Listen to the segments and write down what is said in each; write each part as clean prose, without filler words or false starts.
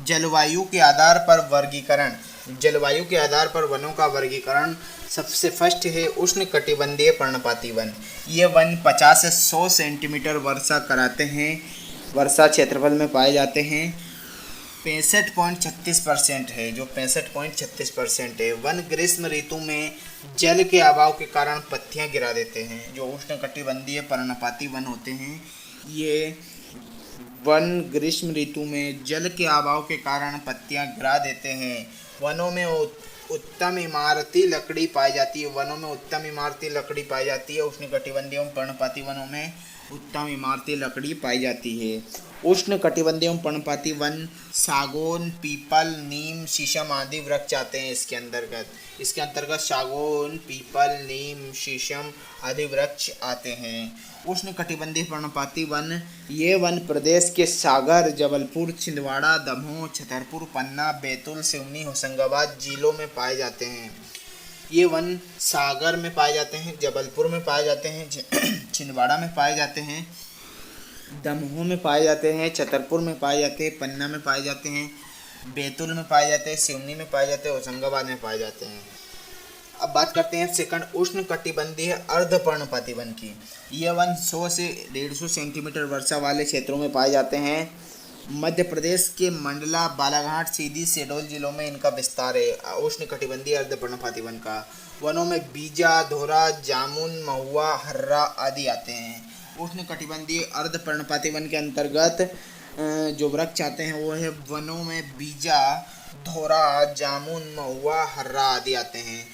जलवायु के आधार पर वर्गीकरण। जलवायु के आधार पर वनों का वर्गीकरण सबसे फर्स्ट है उष्णकटिबंधीय पर्णपाती वन। ये वन 50 से 100 सेंटीमीटर वर्षा कराते हैं, वर्षा क्षेत्रफल में पाए जाते हैं। 65.36% है, जो 65.36% है। वन ग्रीष्म ऋतु में जल के अभाव के कारण पत्तियां गिरा देते हैं। जो उष्णकटिबंधीय पर्णपाती वन होते हैं, ये वन ग्रीष्म ऋतु में जल के अभाव के कारण पत्तियां गिरा देते हैं। वनों में उत्तम इमारती लकड़ी पाई जाती है। वनों में उत्तम इमारती लकड़ी पाई जाती है। उष्णकटिबंधीय एवं पर्णपाती वनों में उत्तम इमारती लकड़ी पाई जाती है। उष्णकटिबंधीय एवं पर्णपाती वन सागौन, पीपल, नीम, शीशम आदि वृक्ष आते हैं इसके अंतर्गत सागौन, पीपल, नीम, शीशम आदि वृक्ष आते हैं। उष्णकटिबंधीय पर्णपाती वन, ये वन प्रदेश के सागर, जबलपुर, छिंदवाड़ा, दमोह, छतरपुर, पन्ना, बैतूल, सिवनी, होशंगाबाद जिलों में पाए जाते हैं। ये वन सागर में पाए जाते हैं, जबलपुर में पाए जाते हैं, छिंदवाड़ा में पाए जाते हैं, दमोह में पाए जाते हैं, छतरपुर में पाए जाते हैं, पन्ना में पाए जाते हैं, बैतूल में पाए जाते हैं, सिवनी में पाए जाते हैं, होशंगाबाद में पाए जाते हैं। अब बात करते हैं सेकंड उष्णकटिबंधीय अर्धपर्णपाती वन की। यह वन 100 से 150 सेंटीमीटर वर्षा वाले क्षेत्रों में पाए जाते हैं। मध्य प्रदेश के मंडला, बालाघाट, सीधी, शहडोल जिलों में इनका विस्तार है। उष्णकटिबंधीय अर्धपर्णपाती वन का वनों में बीजा, धोरा, जामुन, महुआ, हर्रा आदि आते हैं। उष्णकटिबंधीय अर्धपर्णपाती वन के अंतर्गत जो वृक्ष आते हैं वो है वनों में बीजा, धोरा, जामुन, महुआ, हर्रा आदि आते हैं।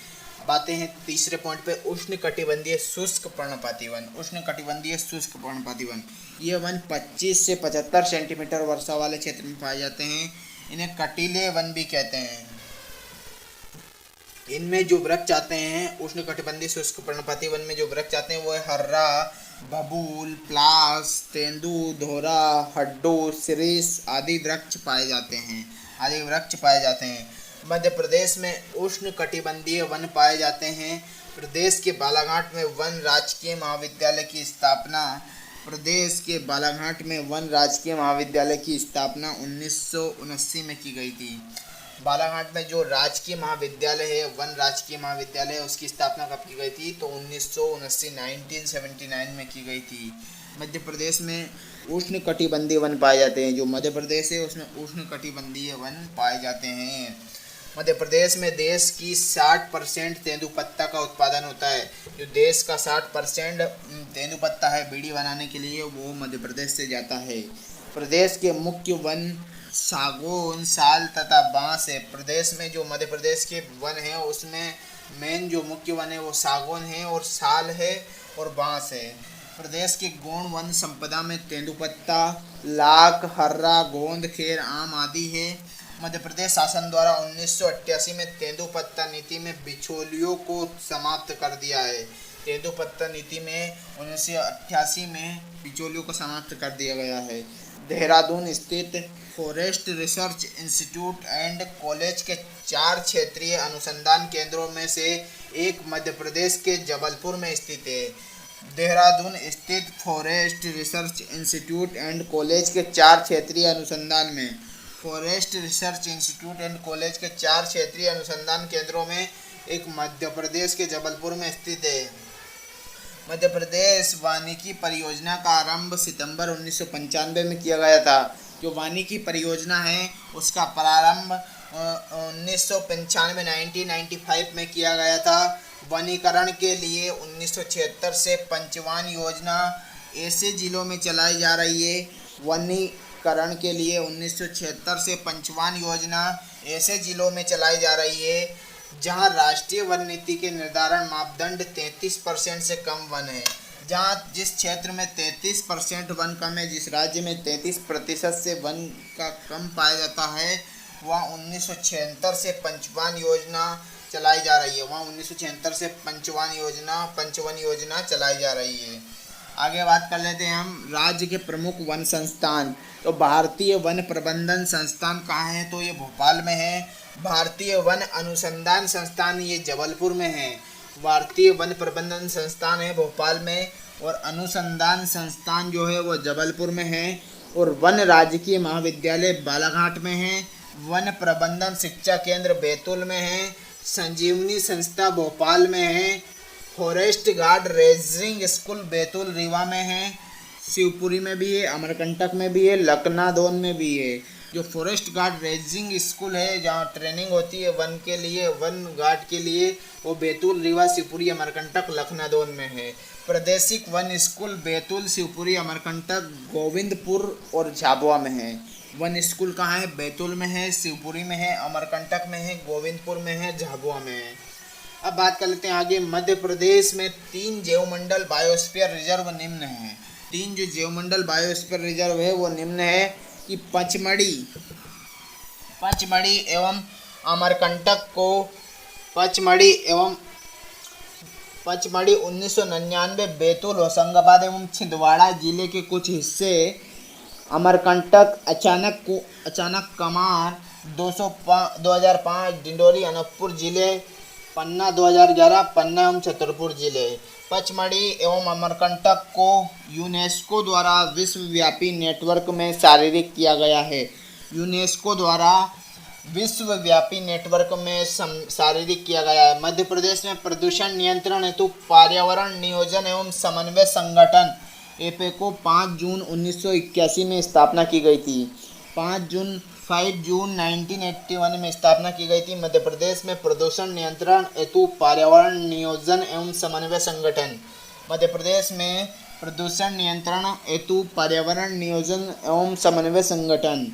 बातें हैं तीसरे पॉइंट पे उष्णकटिबंधीय शुष्क पर्णपाती वन। उष्णकटिबंधीय शुष्क पर्णपाती वन, ये वन 25 से 75 सेंटीमीटर वर्षा वाले क्षेत्र में पाए जाते हैं। इन्हें कटीले वन भी कहते हैं। इनमें जो वृक्ष आते हैं उष्णकटिबंधीय शुष्क पर्णपाती वन में जो वृक्ष आते हैं वो है हर्रा, बबूल, प्लास, तेंदू, धोरा, हड्डू, सिरिस आदि वृक्ष पाए जाते हैं। मध्य प्रदेश में उष्णकटिबंधीय वन पाए जाते हैं। प्रदेश के बालाघाट में वन राजकीय महाविद्यालय की स्थापना 1979 में की गई थी। बालाघाट में जो राजकीय महाविद्यालय है, वन राजकीय महाविद्यालय, उसकी स्थापना कब की गई थी? तो 1979 में की गई थी। मध्य प्रदेश में उष्णकटिबंधीय वन पाए जाते हैं। जो मध्य प्रदेश है उसमें उष्णकटिबंधीय वन पाए जाते हैं। मध्य प्रदेश में देश की 60% तेंदुपत्ता का उत्पादन होता है। जो देश का 60% तेंदुपत्ता है बीड़ी बनाने के लिए, वो मध्य प्रदेश से जाता है। प्रदेश के मुख्य वन सागौन, साल तथा बांस है। प्रदेश में जो मध्य प्रदेश के वन हैं उसमें मेन जो मुख्य वन है वो सागौन है और साल है और बांस है। प्रदेश के गौण वन संपदा में तेंदुपत्ता, लाख, हर्रा, गोंद, खेर, आम आदि है। मध्य प्रदेश शासन द्वारा 1988 में तेंदुपत्ता नीति में बिचौलियों को समाप्त कर दिया है। तेंदुपत्ता नीति में 1988 में बिचौलियों को समाप्त कर दिया गया है। देहरादून स्थित forest research institute and college के 4 क्षेत्रीय अनुसंधान केंद्रों में से एक मध्य प्रदेश के जबलपुर में स्थित है। देहरादून स्थित forest research institute and college के 4 क्षेत्रीय अनुसंधान में forest research institute and college के 4 क्षेत्रीय अनुसंधान केंद्रों में एक मध्य प्रदेश के जबलपुर में स्थित है। मध्य प्रदेश वानिकी परियोजना का आरंभ सितंबर 1995 में किया गया था। जो वानिकी परियोजना है उसका प्रारंभ 1995 में किया गया था। वनीकरण के लिए 1976 से पंचवान योजना ऐसे जिलों में चलाई जा रही है। वनीकरण के लिए 1976 से पंचवान योजना ऐसे जिलों में चलाई जा रही है जहां राष्ट्रीय वन नीति के निर्धारण मापदंड 33% से कम वन है। जिस क्षेत्र में 33% वन कम है, जिस राज्य में 33% से वन का कम पाया जाता है, वहाँ 1976 से पंचवान योजना चलाई जा रही है। वहाँ 1976 से पंचवान योजना चलाई जा रही है। आगे बात कर लेते हैं हम राज्य के प्रमुख वन संस्थान। तो भारतीय वन प्रबंधन संस्थान कहाँ है? तो ये भोपाल में है। भारतीय वन अनुसंधान संस्थान ये जबलपुर में है। भारतीय वन प्रबंधन संस्थान है भोपाल में और अनुसंधान संस्थान जो है वो जबलपुर में है। और वन राजकीय महाविद्यालय बालाघाट में है, वन प्रबंधन शिक्षा केंद्र बैतूल में है, संजीवनी संस्था भोपाल में है, forest guard ranging school Betul Rewa में है, शिवपुरी में भी है, अमरकंटक में भी है, लखनादौन में भी है। जो फॉरेस्ट गार्ड रेंजिंग स्कूल है जहाँ ट्रेनिंग होती है वन के लिए, वन गार्ड के लिए, वो बैतूल रीवा शिवपुरी अमरकंटक लखनादौन में है। प्रादेशिक वन स्कूल बैतूल शिवपुरी अमरकंटक गोविंदपुर और झाबुआ में है। वन स्कूल कहाँ है? बैतूल में है, शिवपुरी में है, अमरकंटक में है, गोविंदपुर में है, झाबुआ में है। अब बात कर लेते हैं आगे। मध्य प्रदेश में 3 जैवमंडल बायोस्फीयर रिजर्व निम्न हैं। 3 जो जैवमंडल बायोस्फीयर रिजर्व है वो निम्न है कि पचमढ़ी एवं अमरकंटक को पचमढ़ी 1999, बैतूल होशंगाबाद एवं छिंदवाड़ा जिले के कुछ हिस्से, अमरकंटक अचानक कमार 2005, डिंडोरी अनूपपुर जिले, पन्ना 2011, पन्ना एवं छतरपुर जिले। पचमढ़ी एवं अमरकंटक को यूनेस्को द्वारा विश्वव्यापी नेटवर्क में शारीरिक किया गया है। यूनेस्को द्वारा विश्वव्यापी नेटवर्क में शारीरिक किया गया है। मध्य प्रदेश में प्रदूषण नियंत्रण हेतु पर्यावरण नियोजन एवं समन्वय संगठन एपेको 5 जून 1981 में स्थापना की गई थी। 5 जून 1981 में स्थापना की गई थी। मध्य प्रदेश में प्रदूषण नियंत्रण हेतु पर्यावरण नियोजन एवं समन्वय संगठन। मध्य प्रदेश में प्रदूषण नियंत्रण हेतु पर्यावरण नियोजन एवं समन्वय संगठन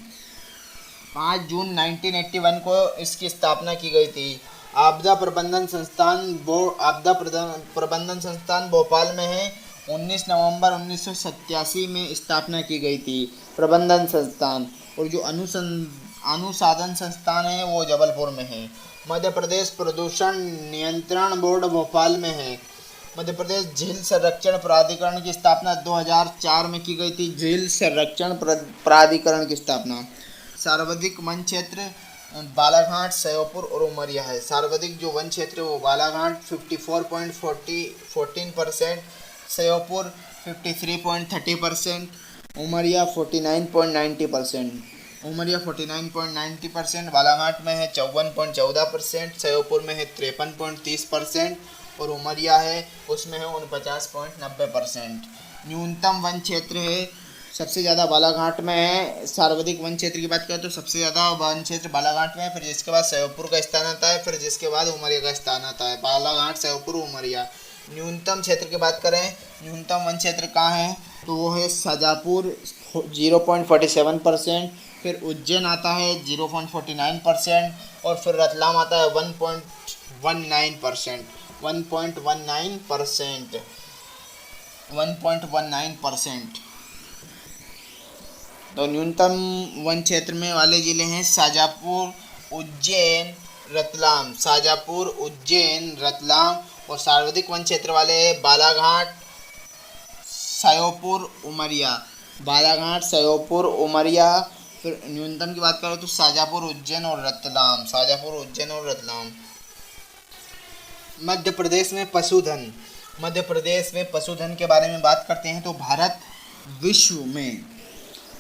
5 जून 1981 को इसकी स्थापना की गई थी। आपदा प्रबंधन संस्थान भोपाल में है। 19 नवंबर 1987 में स्थापना की गई थी प्रबंधन संस्थान। और जो अनुसाधन संस्थान है वो जबलपुर में है। मध्य प्रदेश प्रदूषण नियंत्रण बोर्ड भोपाल में है। मध्य प्रदेश झील संरक्षण प्राधिकरण की स्थापना 2004 में की गई थी। झील संरक्षण प्राधिकरण की स्थापना। सर्वाधिक वन क्षेत्र बालाघाट, श्योपुर और उमरिया है। सर्वाधिक जो वन क्षेत्र है वो बालाघाट 54.14%, श्योपुर 53.30%, उमरिया 49.90%, बालाघाट में है 54.14%, श्योपुर में है 53.30% और उमरिया है उसमें है 49.90%। न्यूनतम वन क्षेत्र है, सबसे ज़्यादा बालाघाट में है। सर्वाधिक वन क्षेत्र की बात करें तो सबसे ज़्यादा वन क्षेत्र बालाघाट में है, फिर जिसके बाद श्योपुर का स्थान आता है, फिर जिसके बाद उमरिया का स्थान आता है। बालाघाट, श्योपुर, उमरिया। न्यूनतम क्षेत्र की बात करें, न्यूनतम वन क्षेत्र कहाँ है तो वो है शाजापुर 0.47%, फिर उज्जैन आता है 0.49% और फिर रतलाम आता है 1.19%। तो न्यूनतम वन क्षेत्र में वाले जिले हैं शाजापुर, उज्जैन, रतलाम और सर्वाधिक वन क्षेत्र वाले बालाघाट, श्योपुर, उमरिया। फिर न्यूनतम की बात करें तो शाजापुर, उज्जैन और रतलाम। मध्य प्रदेश में पशुधन के बारे में बात करते हैं तो भारत विश्व में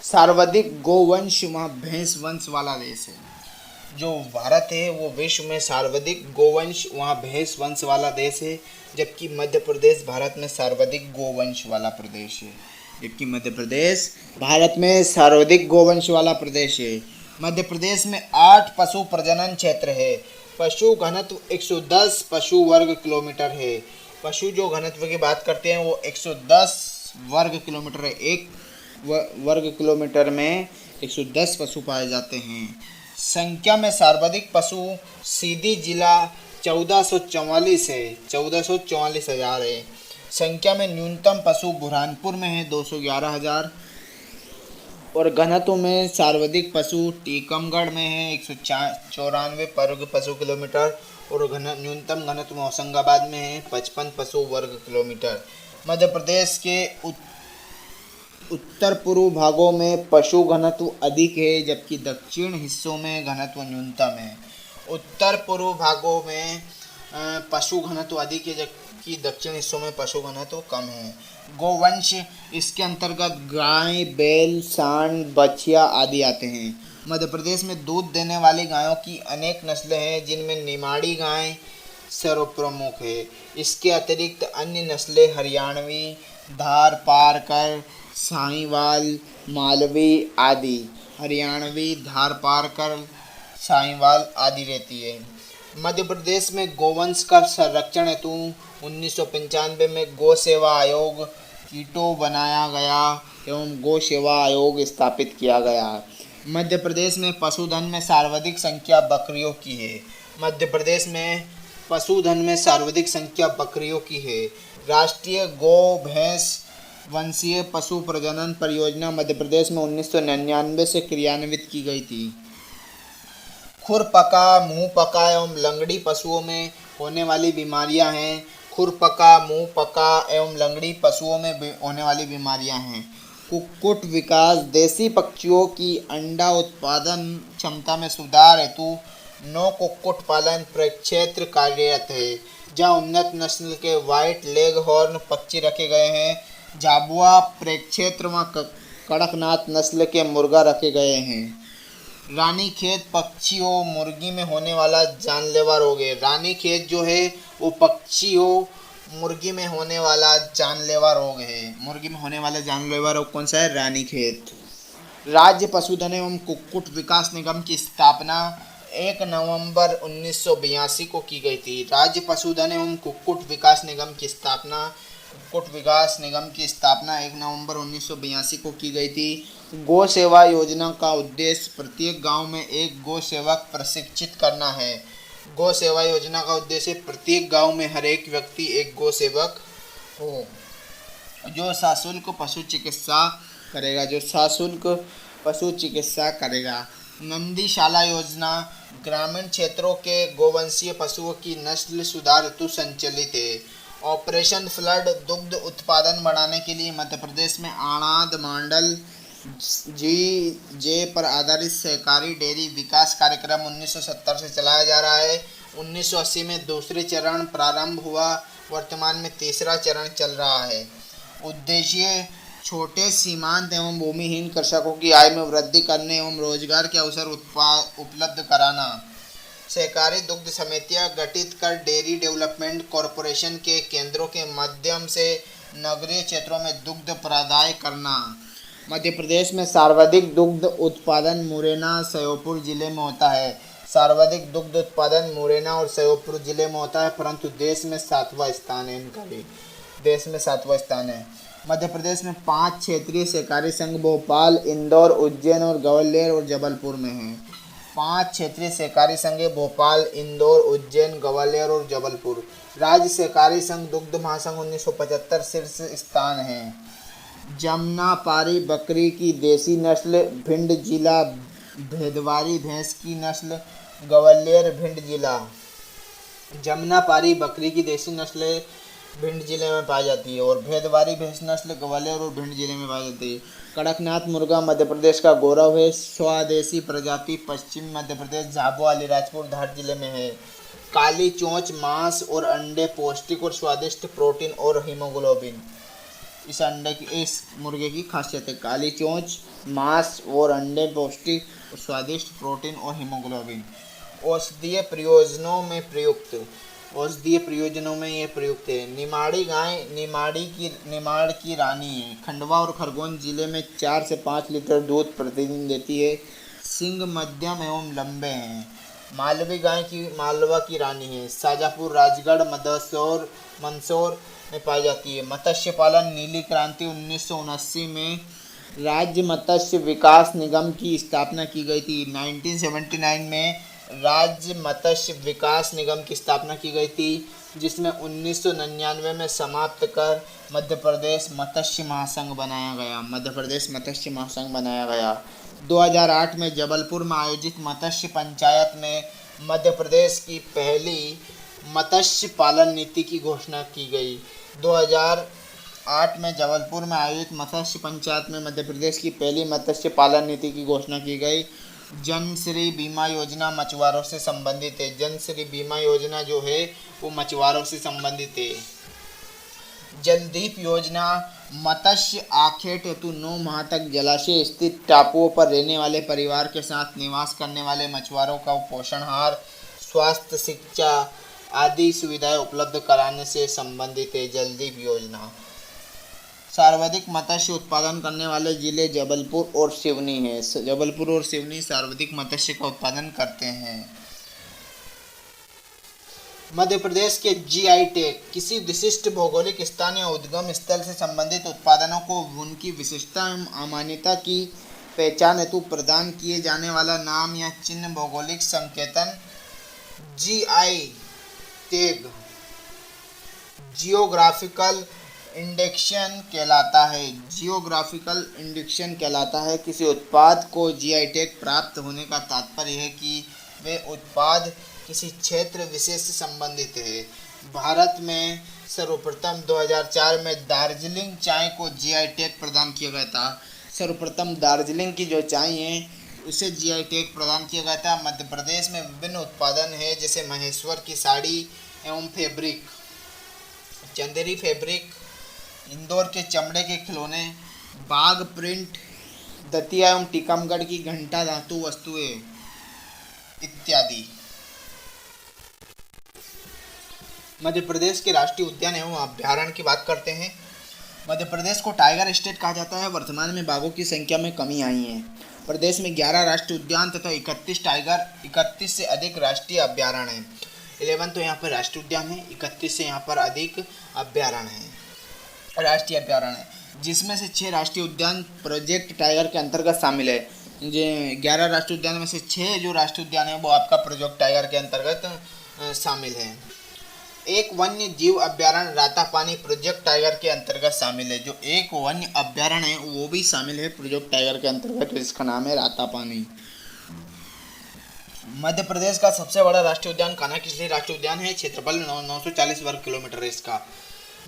सर्वाधिक गोवंश भैंस वंश वाला देश है। जो भारत है वो विश्व में सर्वाधिक गोवंश भैंस वंश वाला देश है, जबकि मध्य प्रदेश भारत में सर्वाधिक गोवंश वाला प्रदेश है। मध्य प्रदेश में 8 पशु प्रजनन क्षेत्र है। पशु घनत्व 110 पशु वर्ग किलोमीटर है। पशु जो घनत्व की बात करते हैं वो 110 वर्ग किलोमीटर है। एक वर्ग किलोमीटर में 110 पशु पाए जाते हैं। संख्या में सर्वाधिक पशु सीधी जिला 1444 है, 1444,000 है। संख्या में न्यूनतम पशु बुरहानपुर में है 211,000 और घनत्व में सर्वाधिक पशु टीकमगढ़ में है 194 वर्ग पशु किलोमीटर और न्यूनतम घनत्व होशंगाबाद में है 55 पशु वर्ग किलोमीटर। मध्य प्रदेश के उत्तर पूर्व भागों में पशु घनत्व अधिक है, जबकि दक्षिण हिस्सों में घनत्व न्यूनतम है। उत्तर पूर्व भागों में पशु घनत्व अधिक है जबकि दक्षिण हिस्सों में पशु घनत्व कम है। गोवंश, इसके अंतर्गत गाय, बैल, सांड, बछिया आदि आते हैं। मध्य प्रदेश में दूध देने वाली गायों की अनेक नस्लें हैं जिनमें निमाड़ी गाय सर्वप्रमुख है। इसके अतिरिक्त अन्य नस्लें हरियाणवी, धार पारकर, साहिवाल, मालवी आदि साहिवाल आदि रहती है। मध्य प्रदेश में गोवंश का संरक्षण हेतु 1995 में गौ सेवा आयोग कीटो बनाया गया एवं गौ सेवा आयोग स्थापित किया गया। मध्य प्रदेश में पशुधन में सर्वाधिक संख्या बकरियों की है। मध्य प्रदेश में पशुधन में सर्वाधिक संख्या बकरियों की है। राष्ट्रीय गौ भैंस वंशीय पशु प्रजनन परियोजना मध्य प्रदेश में 1999 से क्रियान्वित की गई थी। खुरपका, मुंहपका एवं लंगड़ी पशुओं में होने वाली बीमारियां हैं। खुरपका, मुंहपका एवं लंगड़ी पशुओं में होने वाली बीमारियां हैं। कुक्कुट विकास, देसी पक्षियों की अंडा उत्पादन क्षमता में सुधार हेतु नौ कुक्कुट पालन प्रक्षेत्र कार्यरत है, जहां उन्नत नस्ल के व्हाइट लेग हॉर्न पक्षी रखे गए हैं। झाबुआ प्रक्षेत्र में कड़कनाथ नस्ल के मुर्गा रखे गए हैं। रानीखेत पक्षियों मुर्गी में होने वाला जानलेवा रोग है। रानीखेत जो है वो पक्षियों मुर्गी में होने वाला जानलेवा रोग है। मुर्गी में होने वाला जानलेवा रोग कौन सा है? रानीखेत। राज्य पशुधन एवं कुक्कुट विकास निगम की स्थापना 1 नवंबर 1982 को की गई थी। राज्य पशुधन एवं कुक्कुट विकास निगम की स्थापना 1 नवंबर 1982 को की गई थी। गौ सेवा योजना का उद्देश्य प्रत्येक गांव में एक गौ सेवक प्रशिक्षित करना है। गौ सेवा योजना का उद्देश्य प्रत्येक गांव में हर एक व्यक्ति एक गौ सेवक हो जो सशुल्क पशु चिकित्सा करेगा। नंदीशाला योजना ग्रामीण क्षेत्रों के गोवंशीय पशुओं की नस्ल सुधार हेतु संचालित है। ऑपरेशन फ्लड दुग्ध उत्पादन बढ़ाने के लिए मध्य प्रदेश में आणाद मांडल जे पर आधारित सहकारी डेयरी विकास कार्यक्रम 1970 से चलाया जा रहा है। 1980 में दूसरे चरण प्रारंभ हुआ, वर्तमान में तीसरा चरण चल रहा है। उद्देश्य छोटे सीमांत एवं भूमिहीन कृषकों की आय में वृद्धि करने एवं रोजगार के अवसर उपलब्ध कराना। सहकारी दुग्ध समितियां गठित कर डेयरी डेवलपमेंट कॉरपोरेशन के केंद्रों के माध्यम से नगरीय क्षेत्रों में दुग्ध प्रदाय करना। मध्य प्रदेश में सर्वाधिक दुग्ध उत्पादन मुरैना श्योपुर जिले में होता है। सर्वाधिक दुग्ध उत्पादन मुरैना और श्योपुर जिले में होता है, परंतु देश में 7वां स्थान है। इनका भी देश में 7वां स्थान है। मध्य प्रदेश में 5 क्षेत्रीय सहकारी संघ भोपाल, इंदौर, उज्जैन और ग्वालियर और जबलपुर में हैं। 5 क्षेत्रीय सहकारी संघ भोपाल, इंदौर, उज्जैन, ग्वालियर और जबलपुर। राज्य सहकारी संघ दुग्ध महासंघ 1975 शीर्ष स्थान है। जमनापारी बकरी की देसी नस्ल भिंड जिला, भेदवारी भैंस की नस्ल ग्वालियर भिंड जिला। जमनापारी बकरी की देसी नस्ल भिंड जिले में पाई जाती है और भेदवारी भैंस नस्ल ग्वालियर और भिंड जिले में पाई जाती है। कड़कनाथ मुर्गा मध्य प्रदेश का गौरव है। स्वदेशी प्रजाति पश्चिम मध्य प्रदेश झाबुआ, अलीराजपुर, धार जिले में है। काली चोंच मांस और अंडे पौष्टिक और स्वादिष्ट प्रोटीन और हीमोग्लोबिन। इस मुर्गे की खासियत है काली चोंच मांस और अंडे पौष्टिक और स्वादिष्ट प्रोटीन और हीमोग्लोबिन। औषधीय प्रयोजनों में ये प्रयुक्त है। निमाड़ी गाय निमाड़ की रानी है। खंडवा और खरगोन जिले में 4 से 5 लीटर दूध प्रतिदिन देती है। सींग मध्यम एवं लंबे हैं। मालवी गाय मालवा की रानी है। शाजापुर, राजगढ़, मंदसौर में पाई जाती है। मत्स्य पालन नीली क्रांति 1979 में राज्य मत्स्य विकास निगम की स्थापना की गई थी। 1979 में राज्य मत्स्य विकास निगम की स्थापना की गई थी, जिसमें 1999 में समाप्त कर मध्य प्रदेश मत्स्य महासंघ बनाया गया। 2008 में जबलपुर में आयोजित मत्स्य पंचायत में मध्य प्रदेश की पहली मत्स्य पालन नीति की घोषणा की गई। 2008 में जबलपुर में आयोजित मत्स्य पंचायत में मध्य प्रदेश की पहली मत्स्य पालन नीति की घोषणा की गई जनश्री बीमा योजना मछुआरों से संबंधित है। जनश्री बीमा योजना जो है वो मछुआरों से संबंधित है। जलदीप योजना मत्स्य आखेट हेतु 9 माह तक जलाशय स्थित टापुओं पर रहने वाले परिवार के साथ निवास करने वाले मछुआरों का पोषणहार, स्वास्थ्य, शिक्षा आदि सुविधाएं उपलब्ध कराने से संबंधित है। जलदीप योजना। सर्वाधिक मत्स्य उत्पादन करने वाले जिले जबलपुर और सिवनी है। जबलपुर और सिवनी सर्वाधिक मत्स्य का उत्पादन करते हैं। मध्य प्रदेश के जीआई टैग किसी विशिष्ट भौगोलिक स्थान या उद्गम स्थल से संबंधित उत्पादनों को उनकी विशिष्टता एवं अमान्यता की पहचान हेतु प्रदान किए जाने वाला नाम या चिन्ह भौगोलिक संकेतन जीआई टैग जियोग्राफिकल इंडिकेशन कहलाता है। जियोग्राफिकल इंडिकेशन कहलाता है। किसी उत्पाद को जीआई टैग प्राप्त होने का तात्पर्य है कि वे उत्पाद किसी क्षेत्र विशेष से संबंधित है। भारत में सर्वप्रथम 2004 में दार्जिलिंग चाय को जीआई टैग प्रदान किया गया था। सर्वप्रथम दार्जिलिंग की जो चाय है उसे जीआई टैग प्रदान किया गया था। मध्य प्रदेश में विभिन्न उत्पादन है जैसे महेश्वर की साड़ी एवं फैब्रिक, चंदेरी फैब्रिक, इंदौर के चमड़े के खिलौने, बाघ प्रिंट, दतिया एवं टीकमगढ़ की घंटा धातु वस्तुएं इत्यादि। मध्य प्रदेश के राष्ट्रीय उद्यान एवं अभ्यारण्य की बात करते हैं। मध्य प्रदेश को टाइगर स्टेट कहा जाता है। वर्तमान में बाघों की संख्या में कमी आई है। प्रदेश में 11 राष्ट्रीय उद्यान तथा 31 से अधिक राष्ट्रीय अभ्यारण्य हैं। 11 तो यहाँ पर राष्ट्रीय उद्यान है, 31 से यहाँ पर अधिक अभ्यारण्य हैं, राष्ट्रीय अभ्यारण्य है, जिसमें से 6 राष्ट्रीय उद्यान प्रोजेक्ट टाइगर के अंतर्गत शामिल है। 11 राष्ट्रीय उद्यान में से 6 जो राष्ट्रीय उद्यान है वो आपका प्रोजेक्ट टाइगर के अंतर्गत शामिल है। एक वन्य जीव अभ्यारण्य रातापानी प्रोजेक्ट टाइगर के अंतर्गत शामिल है। जो एक वन्य अभ्यारण्य है वो भी शामिल है प्रोजेक्ट टाइगर के अंतर्गत, जिसका नाम है रातापानी। मध्य प्रदेश का सबसे बड़ा राष्ट्रीय उद्यान कान्हा-किसली राष्ट्रीय उद्यान है। क्षेत्रफल 940 वर्ग किलोमीटर है इसका।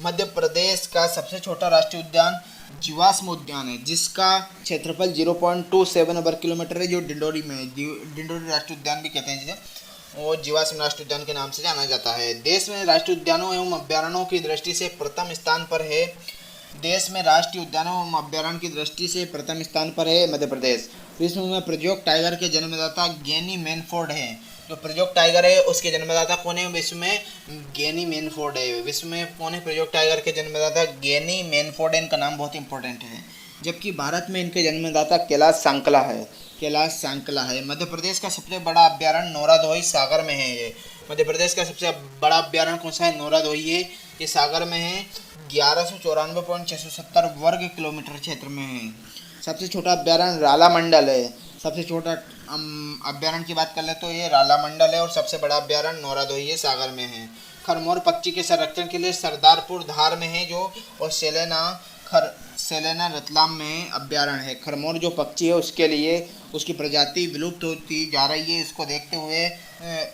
मध्य प्रदेश का सबसे छोटा राष्ट्रीय उद्यान जीवाश्म उद्यान है, जिसका क्षेत्रफल 0.27 वर्ग किलोमीटर है, जो डिंडोरी में है। डिंडोरी राष्ट्रीय उद्यान भी कहते हैं जिसे, वो जीवाश्म राष्ट्रीय उद्यान के नाम से जाना जाता है। देश में राष्ट्रीय उद्यानों एवं अभ्यारण्यों की दृष्टि से प्रथम स्थान पर है। देश में राष्ट्रीय उद्यानों एवं अभ्यारण्य की दृष्टि से प्रथम स्थान पर है मध्य प्रदेश। विश्व में प्रोजेक्ट टाइगर के जन्मदाता गैनी मैनफोर्ड हैं। जो प्रोजेक्ट टाइगर है उसके जन्मदाता कौन है विश्व में? गैनी मैनफोर्ड है। विश्व में कौन है प्रोजेक्ट टाइगर के जन्मदाता? गैनी मैनफोर्ड। इनका नाम बहुत इंपॉर्टेंट है। जबकि भारत में इनके जन्मदाता कैलाश सांकला है। कैलाश सांकला है। मध्य प्रदेश का सबसे बड़ा अभ्यारण्य नौरादोही सागर में है। ये मध्य प्रदेश का सबसे बड़ा अभ्यारण्य कौन सा है? नौरादोही है। ये सागर में है। 1194.670 वर्ग किलोमीटर क्षेत्र में है। सबसे छोटा अभ्यारण्य रालामंडल है। सबसे छोटा अभ्यारण्य की बात कर ले तो ये रालामंडल है। और सबसे बड़ा अभ्यारण्य नौरादोही सागर में है। खरमोर पक्षी के संरक्षण के लिए सरदारपुर धार में है जो, और सेलेना रतलाम में अभ्यारण्य है। खरमोर जो पक्षी है उसके लिए उसकी प्रजाति विलुप्त होती जा रही है। इसको देखते हुए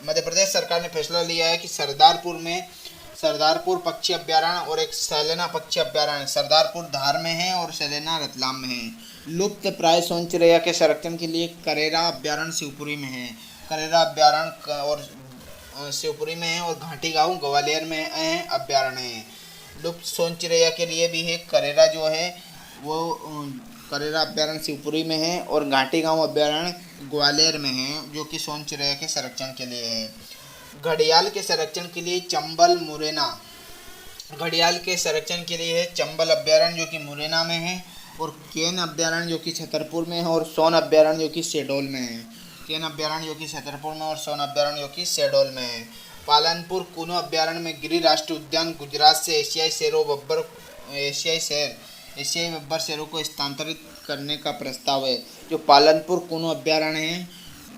मध्य प्रदेश सरकार ने फैसला लिया है कि सरदारपुर पक्षी अभ्यारण्य और एक सेलेना पक्षी अभ्यारण्य सरदारपुर धार में है और सेलेना रतलाम में है। लुप्त प्राय सोन चिड़ैया के संरक्षण के लिए करेरा अभ्यारण्य शिवपुरी में है। करेरा अभ्यारण्य और शिवपुरी में है। और घाटी गाँव ग्वालियर में अभ्यारण्य है। लुप्त सोन चिड़ैया के लिए भी है। करेरा जो है वो करेरा अभ्यारण्य शिवपुरी में है और घाटी गाँव अभ्यारण्य ग्वालियर में है, जो कि सोन चिड़ैया के संरक्षण के लिए है। घड़ियाल के संरक्षण के लिए चंबल मुरैना, घड़ियाल के संरक्षण के लिए है चंबल अभ्यारण्य जो कि मुरैना में है, और केन अभ्यारण्य जो कि छतरपुर में है, और सोन अभ्यारण्य जो कि शहडोल में है। केन अभ्यारण्य जो कि छतरपुर में और सोन अभ्यारण्य जो कि शहडोल में है। पालनपुर कूनो अभ्यारण्य में गिरी राष्ट्रीय उद्यान गुजरात से एशियाई बब्बर शेरों को स्थानांतरित करने का प्रस्ताव है। जो पालनपुर कूनो अभ्यारण्य है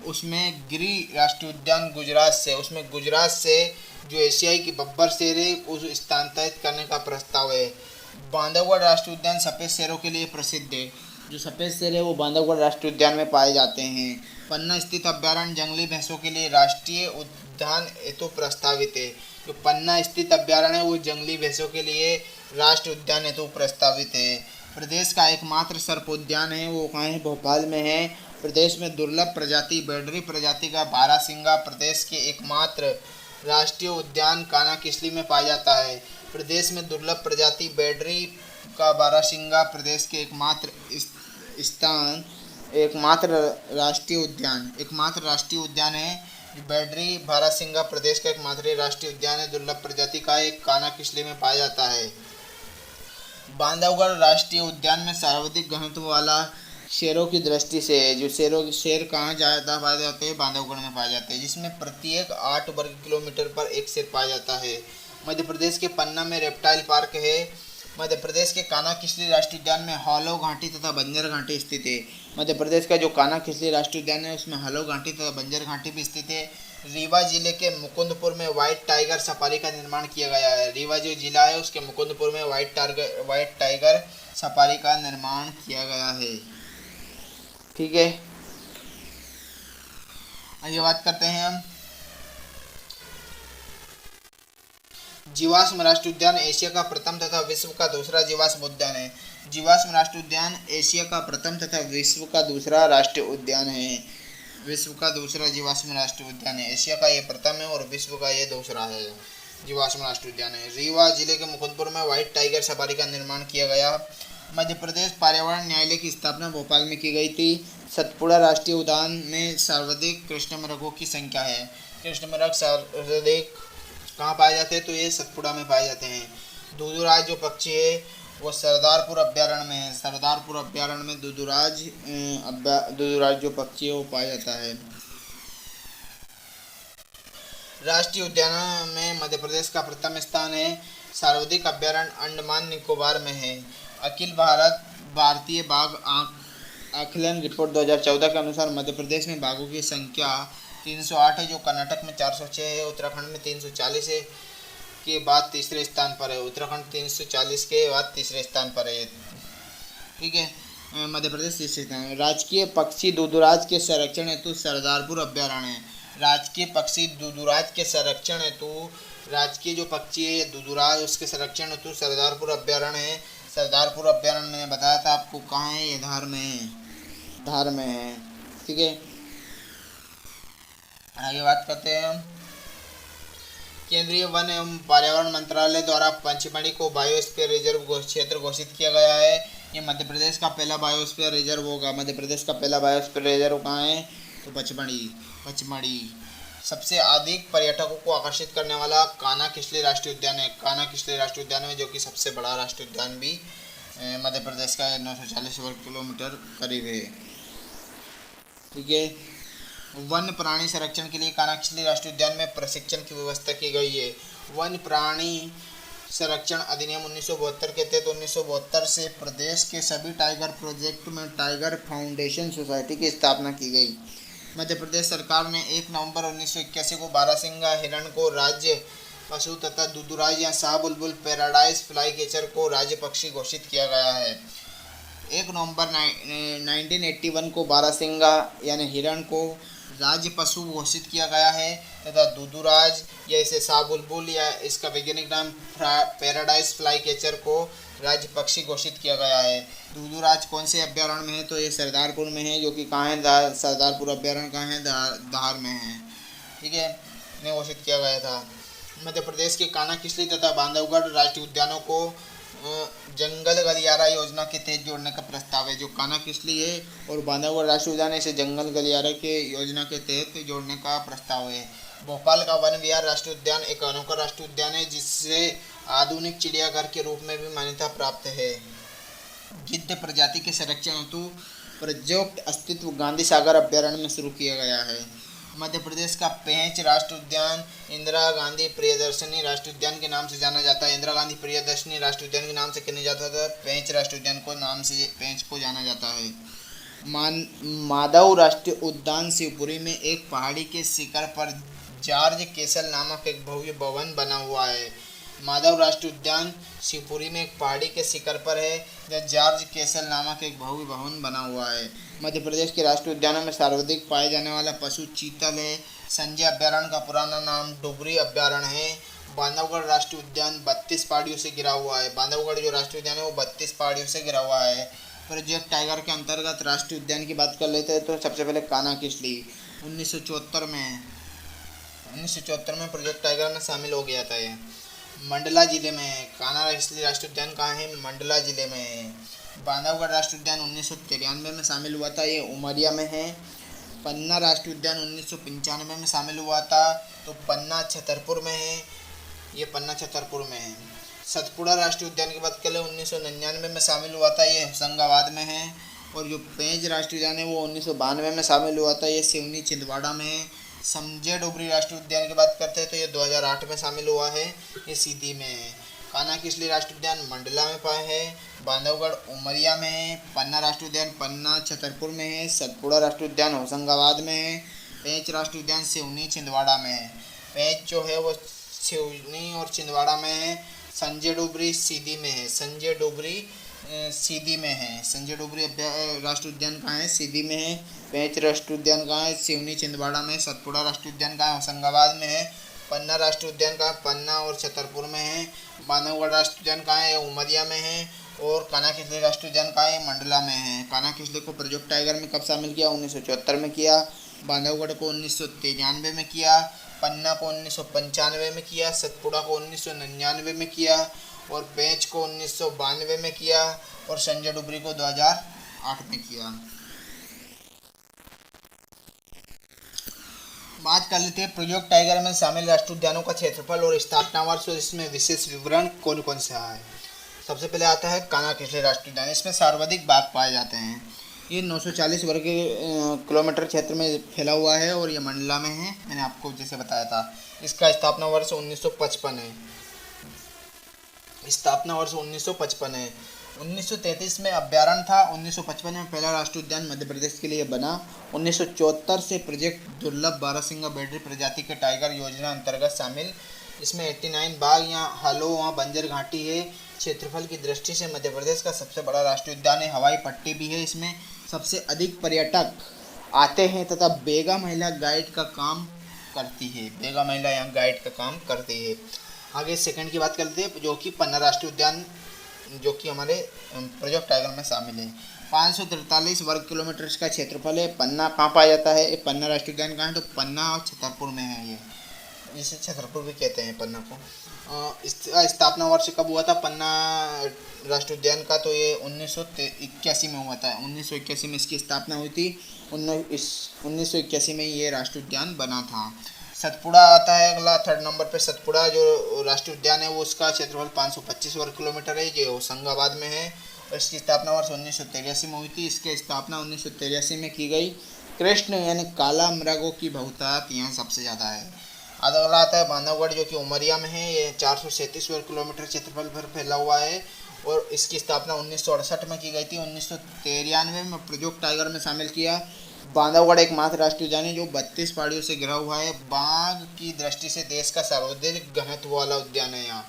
उसमें गिरी राष्ट्रीय उद्यान गुजरात से जो एशियाई की बब्बर शेर है उस स्थानांतरित करने का प्रस्ताव है। बांधवगढ़ राष्ट्रीय उद्यान सफ़ेद शेरों के लिए प्रसिद्ध है। जो सफ़ेद शेर है वो बांधवगढ़ राष्ट्रीय उद्यान में पाए जाते हैं। पन्ना स्थित अभ्यारण्य जंगली भैंसों के लिए राष्ट्रीय उद्यान हेतु प्रस्तावित है। जो पन्ना स्थित अभ्यारण्य है वो जंगली भैंसों के लिए राष्ट्रीय उद्यान हेतु प्रस्तावित है। प्रदेश का एकमात्र सर्प उद्यान है वो कहाँ है? भोपाल में है। प्रदेश में दुर्लभ प्रजाति बैडरी प्रजाति का बारहसिंगा प्रदेश के एकमात्र राष्ट्रीय उद्यान कानाकिसली में पाया जाता है। प्रदेश में दुर्लभ प्रजाति बैडरी का बारहसिंगा प्रदेश के एकमात्र राष्ट्रीय उद्यान है। बैडरी बारहसिंगा प्रदेश का एकमात्र राष्ट्रीय उद्यान है। दुर्लभ प्रजाति का एक कानाकिसली में पाया जाता है। बांधवगढ़ राष्ट्रीय उद्यान में सर्वाधिक घनत्व वाला शेरों की दृष्टि से जो शेर कहाँ ज़्यादा पाए जाते हैं, बांधवगढ़ में पाए जाते हैं, जिसमें प्रत्येक 8 वर्ग किलोमीटर पर एक शेर पाया जाता है। मध्य प्रदेश के पन्ना में रेप्टाइल पार्क है। मध्य प्रदेश के कानाकिसली राष्ट्रीय उद्यान में हॉलो घाटी तथा बंजर घाटी स्थित है। मध्य प्रदेश का जो कानाकिसली राष्ट्रीय उद्यान है उसमें हॉलो घाटी तथा बंजर घाटी भी स्थित है। रीवा जिले के मुकुंदपुर में व्हाइट टाइगर सफारी का निर्माण किया गया है। रीवा जो जिला है उसके मुकुंदपुर में व्हाइट टाइगर सफारी का निर्माण किया गया है। ठीक है, आइए बात करते हैं हम जीवाश्म राष्ट्रीय उद्यान एशिया का प्रथम तथा विश्व का दूसरा जीवाश्म उद्यान है। जीवाश्म राष्ट्रीय उद्यान एशिया का प्रथम तथा विश्व का दूसरा राष्ट्रीय उद्यान है। विश्व का दूसरा जीवाश्म राष्ट्रीय उद्यान है। एशिया का ये प्रथम है और विश्व का ये दूसरा है जीवाश्म राष्ट्रीय उद्यान है। रीवा जिले के मुकुंदपुर में व्हाइट टाइगर सफारी का निर्माण किया गया। मध्य प्रदेश पर्यावरण न्यायालय की स्थापना भोपाल में की गई थी। सतपुड़ा राष्ट्रीय उद्यान में सर्वाधिक कृष्णमृगों की संख्या है। कृष्णमृग सर्वाधिक कहाँ पाए जाते हैं, तो ये सतपुड़ा में पाए जाते हैं। दुदुराज जो पक्षी है वो सरदारपुर अभ्यारण्य में है। सरदारपुर अभ्यारण्य में दुदुराज जो पक्षी है वो पाया जाता है। राष्ट्रीय उद्यानों में मध्य प्रदेश का प्रथम स्थान है। सर्वाधिक अभ्यारण्य अंडमान निकोबार में है। अखिल भारतीय बाघ आकलन रिपोर्ट 2014 के अनुसार मध्य प्रदेश में बाघों की संख्या 308 है, जो कर्नाटक में 406 है, उत्तराखंड में 340 है के बाद तीसरे स्थान पर है। उत्तराखंड 340 के बाद तीसरे स्थान पर है। ठीक है, मध्य प्रदेश तीसरे स्थान है। राजकीय पक्षी दुदुराज के संरक्षण हेतु सरदारपुर अभ्यारण्य है। राजकीय पक्षी दुदुराज के संरक्षण हेतु राजकीय जो पक्षी है दुदुराज उसके संरक्षण हेतु सरदारपुर अभ्यारण्य है। सरदारपुर अभ्यारण्य मैंने बताया था आपको कहाँ है, ये धार में है। धार में है। ठीक है, आगे बात करते हैं हम केंद्रीय वन एवं पर्यावरण मंत्रालय द्वारा पंचमढ़ी को बायोस्फीयर रिजर्व क्षेत्र घोषित किया गया है। ये मध्य प्रदेश का पहला बायोस्फीयर रिजर्व होगा। मध्य प्रदेश का पहला बायोस्फीयर रिजर्व कहाँ है, तो पचमढ़ी। सबसे अधिक पर्यटकों को आकर्षित करने वाला कानाकिसली राष्ट्रीय उद्यान है। कानाकिसली राष्ट्रीय उद्यान में जो कि सबसे बड़ा राष्ट्रीय उद्यान भी मध्य प्रदेश का 940 वर्ग किलोमीटर करीब है। ठीक है, वन्य प्राणी संरक्षण के लिए कानाकिसली राष्ट्रीय उद्यान में प्रशिक्षण की व्यवस्था की गई है। वन्य प्राणी संरक्षण अधिनियम 1972 के तहत 1972 से प्रदेश के सभी टाइगर प्रोजेक्ट में टाइगर फाउंडेशन सोसाइटी की स्थापना की गई। मध्य प्रदेश सरकार ने 1 नवंबर 1981 को बारहसिंगा हिरण को राज्य पशु तथा दुदुराज या शाहबुलबुल पैराडाइज फ्लाई कैचर को राज्य पक्षी घोषित किया गया है। 1 नवंबर 1981 को बारहसिंगा यानी हिरण को राज्य पशु घोषित किया गया है तथा दुदुराज या इसे शाहबुलबुल या इसका वैज्ञानिक नाम पैराडाइज फ्लाई कैचर को राज्य पक्षी घोषित किया गया है। दुदुराज कौन से अभ्यारण्य में है, तो ये सरदारपुर में है, जो कि कहाँ है, सरदारपुर अभ्यारण्य कहाँ है, धार में है। ठीक है, इन्हें घोषित किया गया था। मध्य प्रदेश के कानाकिसली तथा बांधवगढ़ राष्ट्रीय उद्यानों को जंगल गलियारा योजना के तहत जोड़ने का प्रस्ताव है। जो कानाकिसली है और बांधवगढ़ राष्ट्रीय उद्यान है इसे जंगल गलियारा के योजना के तहत जोड़ने का प्रस्ताव है। भोपाल का वन विहार राष्ट्रीय उद्यान एक अनोखा राष्ट्रीय उद्यान है जिससे आधुनिक चिड़ियाघर के रूप में भी मान्यता प्राप्त है। गिद्ध प्रजाति के संरक्षण हेतु प्रयुक्त अस्तित्व गांधी सागर अभ्यारण्य में शुरू किया गया है। मध्य प्रदेश का पेंच राष्ट्रीय उद्यान इंदिरा गांधी प्रियदर्शनी राष्ट्रीय उद्यान के नाम से जाना जाता है। इंदिरा गांधी प्रियदर्शनी राष्ट्रीय उद्यान के नाम से कहने जाता था, पेंच राष्ट्रीय उद्यान को नाम से पेंच को जाना जाता है। माधव राष्ट्रीय उद्यान शिवपुरी में एक पहाड़ी के शिखर पर जॉर्ज केसल नामक एक भव्य भवन बना हुआ है। माधव राष्ट्रीय उद्यान शिवपुरी में एक पहाड़ी के शिखर पर है जहाँ जॉर्ज केसल नामक एक भव्य भवन बना हुआ है। मध्य प्रदेश के राष्ट्रीय उद्यानों में सर्वाधिक पाए जाने वाला पशु चीतल है। संजय अभ्यारण्य का पुराना नाम डुबरी अभ्यारण्य है। बांधवगढ़ राष्ट्रीय उद्यान 32 पहाड़ियों से घिरा हुआ है। बांधवगढ़ जो राष्ट्रीय उद्यान है वो 32 पहाड़ियों से घिरा हुआ है। प्रोजेक्ट टाइगर के अंतर्गत राष्ट्रीय उद्यान की बात कर लेते हैं तो सबसे पहले कानाकिसली 1974 में 1974 में प्रोजेक्ट टाइगर में शामिल हो गया था ये। मंडला जिले में कानाकिसली राष्ट्रीय उद्यान कहाँ है? मंडला जिले में है। बांधवगढ़ राष्ट्रीय उद्यान 1993 में शामिल हुआ था, ये उमरिया में है। पन्ना राष्ट्रीय उद्यान 1995 में शामिल हुआ था, तो पन्ना छतरपुर में है, ये पन्ना छतरपुर में है। सतपुड़ा राष्ट्रीय उद्यान की बात करें 1999 में शामिल हुआ था, ये होशंगाबाद में है। और जो पेंच राष्ट्रीय उद्यान है वो 1992 में शामिल हुआ था, ये सिवनी छिंदवाड़ा में है। समझे डोबरी राष्ट्रीय उद्यान की बात करते हैं तो ये 2008 में शामिल हुआ है, ये सीधी में है। कानाकिसली राष्ट्रीय उद्यान मंडला में पाए है। बांधवगढ़ उमरिया में है। पन्ना राष्ट्रीय उद्यान पन्ना छतरपुर में है। सतपुड़ा राष्ट्रीय उद्यान होशंगाबाद में है। पेंच राष्ट्रीय उद्यान सिवनी छिंदवाड़ा में है। पेंच जो है वो सिवनी और छिंदवाड़ा में है। संजय डोबरी सीधी में है। संजय डोबरी सीधी में है। संजय डोबरी राष्ट्रीय उद्यान कहाँ है? सीधी में है। पेंच राष्ट्रीय उद्यान कहाँ है? सिवनी छिंदवाड़ा में। सतपुड़ा राष्ट्रीय उद्यान कहाँ है? होशंगाबाद में है। पन्ना राष्ट्रीय उद्यान कहाँ है? पन्ना और छतरपुर में है। बांधवगढ़ राष्ट्रीय उद्यान कहाँ है? उमरिया में है। और कानाकिसली राष्ट्रीय उद्यान कहाँ है? मंडला में है। कानाकिसली को प्रोजेक्ट टाइगर में कब शामिल किया? 1974 में किया। बांधवगढ़ को 1993 में किया। पन्ना को 1995 में किया। सतपुड़ा को 1999 में किया। और पेंच को 1992 में किया। और संजय डोबरी को 2008 में किया। बात कर लेते हैं प्रोजेक्ट टाइगर में शामिल राष्ट्रीय उद्यानों का क्षेत्रफल और स्थापना वर्ष और इसमें विशेष विवरण कौन कौन सा है। सबसे पहले आता है कानाकिसली राष्ट्रीय उद्यान। इसमें सर्वाधिक बाघ पाए जाते हैं। ये 940 वर्ग किलोमीटर क्षेत्र में फैला हुआ है और ये मंडला में है, मैंने आपको जैसे बताया था। इसका स्थापना वर्ष 1955 है। स्थापना वर्ष 1955 है। 1933 में अभ्यारण्य था। 1955 में पहला राष्ट्रीय उद्यान मध्य प्रदेश के लिए बना। 1974 से प्रोजेक्ट दुर्लभ बारहसिंगा बेडरी प्रजाति के टाइगर योजना अंतर्गत शामिल। इसमें 89 बाघ यहाँ हालो वहाँ बंजर घाटी है। क्षेत्रफल की दृष्टि से मध्य प्रदेश का सबसे बड़ा राष्ट्रीय उद्यान है। हवाई पट्टी भी है। इसमें सबसे अधिक पर्यटक आते हैं तथा बेगा महिला गाइड का काम करती है। बेगा महिला यहाँ गाइड का काम करती है। आगे सेकंड की बात करते हैं जो कि पन्ना राष्ट्रीय उद्यान जो कि हमारे प्रोजेक्ट टाइगर में शामिल है। 543 वर्ग किलोमीटर का क्षेत्रफल है। पन्ना कहाँ पाया जाता है? ये पन्ना राष्ट्रीय उद्यान कहाँ है? तो पन्ना और छतरपुर में है। ये इसे छतरपुर भी कहते हैं पन्ना को। इसका स्थापना वर्ष कब हुआ था पन्ना राष्ट्रीय उद्यान का? तो ये 1981 में हुआ था। 1981 में इसकी स्थापना हुई थी। 1981 में ये राष्ट्रीय उद्यान बना था। सतपुड़ा आता है अगला, थर्ड नंबर पे। सतपुड़ा जो राष्ट्रीय उद्यान है वो उसका क्षेत्रफल 525 वर्ग किलोमीटर है। ये होशंगाबाद में है और इसकी स्थापना वर्ष 1983 में हुई थी। इसकी स्थापना 1983 में की गई। कृष्ण यानी काला मृगों की बहुतायत यहाँ सबसे ज़्यादा है। अगला आता है बांधवगढ़ जो कि उमरिया में है। ये 437 वर्ग किलोमीटर क्षेत्रफल पर फैला हुआ है और इसकी स्थापना 1968 में की गई थी। 1993 में प्रोजेक्ट टाइगर में शामिल किया। बांधवगढ़ एकमात्र राष्ट्रीय उद्यान है जो 32 पहाड़ियों से घिरा हुआ है। बाघ की दृष्टि से देश का सर्वाधिक घनत्व वाला उद्यान है। यहाँ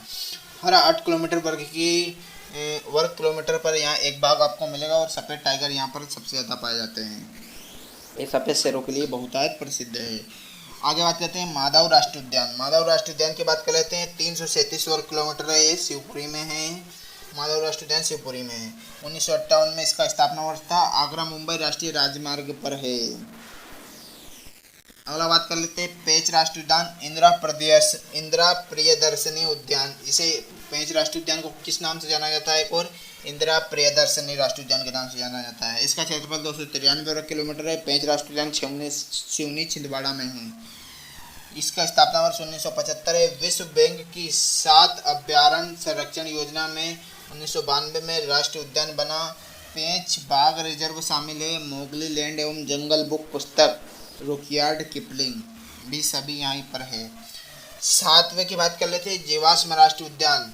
हर 8 किलोमीटर वर्ग किलोमीटर पर यहाँ एक बाघ आपको मिलेगा और सफ़ेद टाइगर यहाँ पर सबसे ज़्यादा पाए जाते हैं। ये सफ़ेद शेरों के लिए बहुतायत प्रसिद्ध है। आगे बात करते हैं माधव राष्ट्रीय उद्यान। माधव राष्ट्रीय उद्यान की बात कर लेते हैं। 337 वर्ग किलोमीटर है। ये शिवपुरी में है। माधव राष्ट्रीय उद्यान शिवपुरी में है। 1958 में इसका स्थापना वर्ष था। आगरा मुंबई राष्ट्रीय राजमार्ग पर है। अगला बात कर लेते हैं पेंच राष्ट्रीय उद्यान। इंदिरा प्रियदर्शनी उद्यान। इसे पेंच राष्ट्रीय उद्यान को किस नाम से जाना जाता है? एक और इंदिरा प्रियदर्शनी राष्ट्रीय उद्यान के नाम से जाना जाता है। इसका क्षेत्रफल 293 वर्ग किलोमीटर है। पेंच राष्ट्रीय उद्यान सिवनी छिंदवाड़ा में है। इसका स्थापना वर्ष 1975 है। विश्व बैंक की 7 अभ्यारण्य संरक्षण योजना में 1992 में राष्ट्रीय उद्यान बना। पेंच बाघ रिजर्व शामिल है। मोगली लैंड एवं जंगल बुक पुस्तक रुकयार्ड किपलिंग भी सभी यहीं पर है। 7वें की बात कर लेते हैं जीवाश्म राष्ट्रीय उद्यान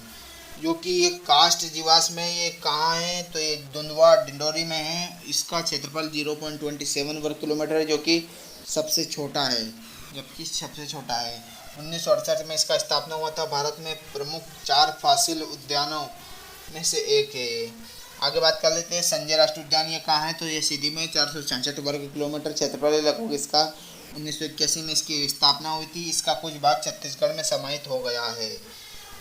जो कि ये कास्ट जीवाश्म है। ये कहाँ है? तो ये दुंदवा डिंडोरी में है। इसका क्षेत्रफल 0.27 वर्ग किलोमीटर है जो कि सबसे छोटा है। 1968 में इसका स्थापना हुआ था। भारत में प्रमुख 4 फॉसिल उद्यानों में से एक है। आगे बात कर लेते हैं संजय राष्ट्रीय उद्यान। ये कहाँ है? तो ये सीधी में 466 वर्ग किलोमीटर क्षेत्रफल है लगभग इसका। 1981 में इसकी स्थापना हुई थी। इसका कुछ भाग छत्तीसगढ़ में समाहित हो गया है।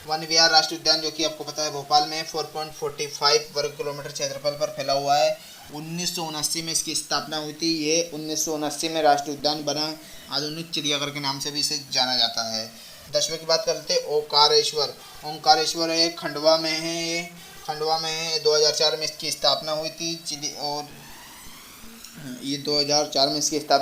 वन विहार राष्ट्रीय उद्यान जो कि आपको पता है भोपाल में 4.45 वर्ग किलोमीटर क्षेत्रफल पर फैला हुआ है। 1979 में इसकी स्थापना हुई थी। ये 1979 में राष्ट्रीय उद्यान बना। आधुनिक चिड़ियाघर के नाम से भी इसे जाना जाता है। 10वें की बात करते हैं ओंकारेश्वर। ओंकारेश्वर है खंडवा में है। ये खंडवा में है। 2004 में इसकी स्थापना हुई थी और ये 2004 में इसकी स्थापना